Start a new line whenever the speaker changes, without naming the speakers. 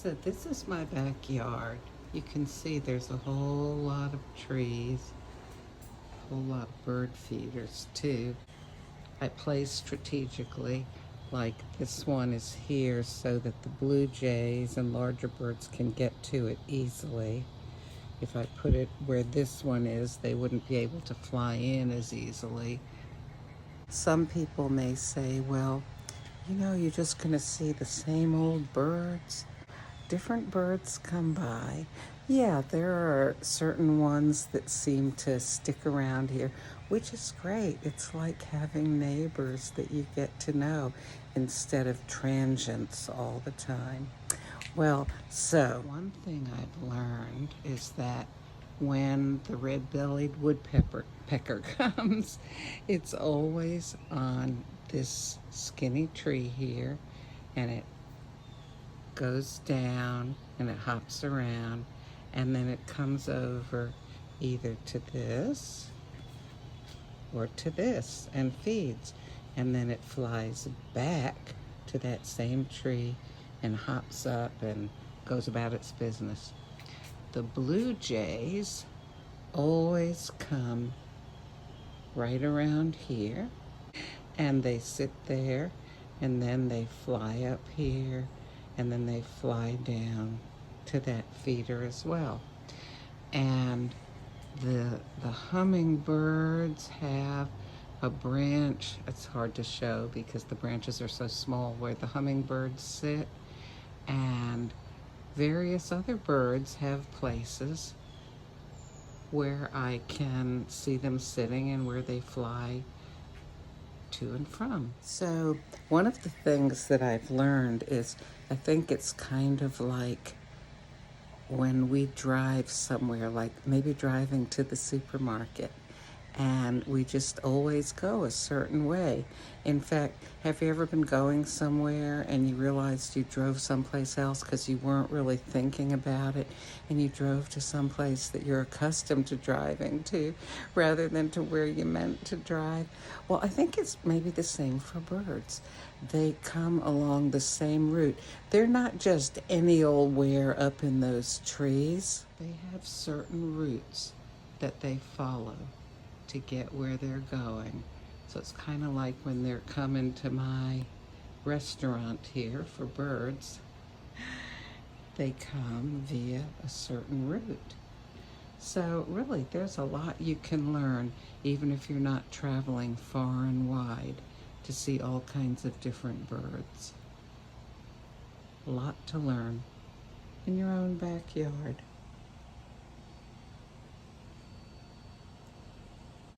So this is my backyard. You can see there's a whole lot of trees, a whole lot of bird feeders too. I place strategically, like this one is here so that the blue jays and larger birds can get to it easily. If I put it where this one is, they wouldn't be able to fly in as easily. Some people may say, well, you're just going to see the same old birds. Different birds come by. Yeah, there are certain ones that seem to stick around here, which is great. It's like having neighbors that you get to know instead of transients all the time. Well, so one thing I've learned is that when the red-bellied woodpecker comes, it's always on this skinny tree here, and it goes down and it hops around, and then it comes over either to this or to this and feeds, and then it flies back to that same tree and hops up and goes about its business. The blue jays always come right around here, and they sit there, and then they fly up here, and then they fly down to that feeder as well. And the hummingbirds have a branch. It's hard to show because the branches are so small where the hummingbirds sit, and various other birds have places where I can see them sitting and where they fly to and from. So one of the things that I've learned is I think it's kind of like when we drive somewhere, like maybe driving to the supermarket, and we just always go a certain way. In fact, have you ever been going somewhere and you realized you drove someplace else because you weren't really thinking about it, and you drove to someplace that you're accustomed to driving to rather than to where you meant to drive? Well, I think it's maybe the same for birds. They come along the same route. They're not just any old where up in those trees. They have certain routes that they follow to get where they're going. So it's kind of like when they're coming to my restaurant here for birds, they come via a certain route. So really, there's a lot you can learn, even if you're not traveling far and wide, to see all kinds of different birds. A lot to learn in your own backyard.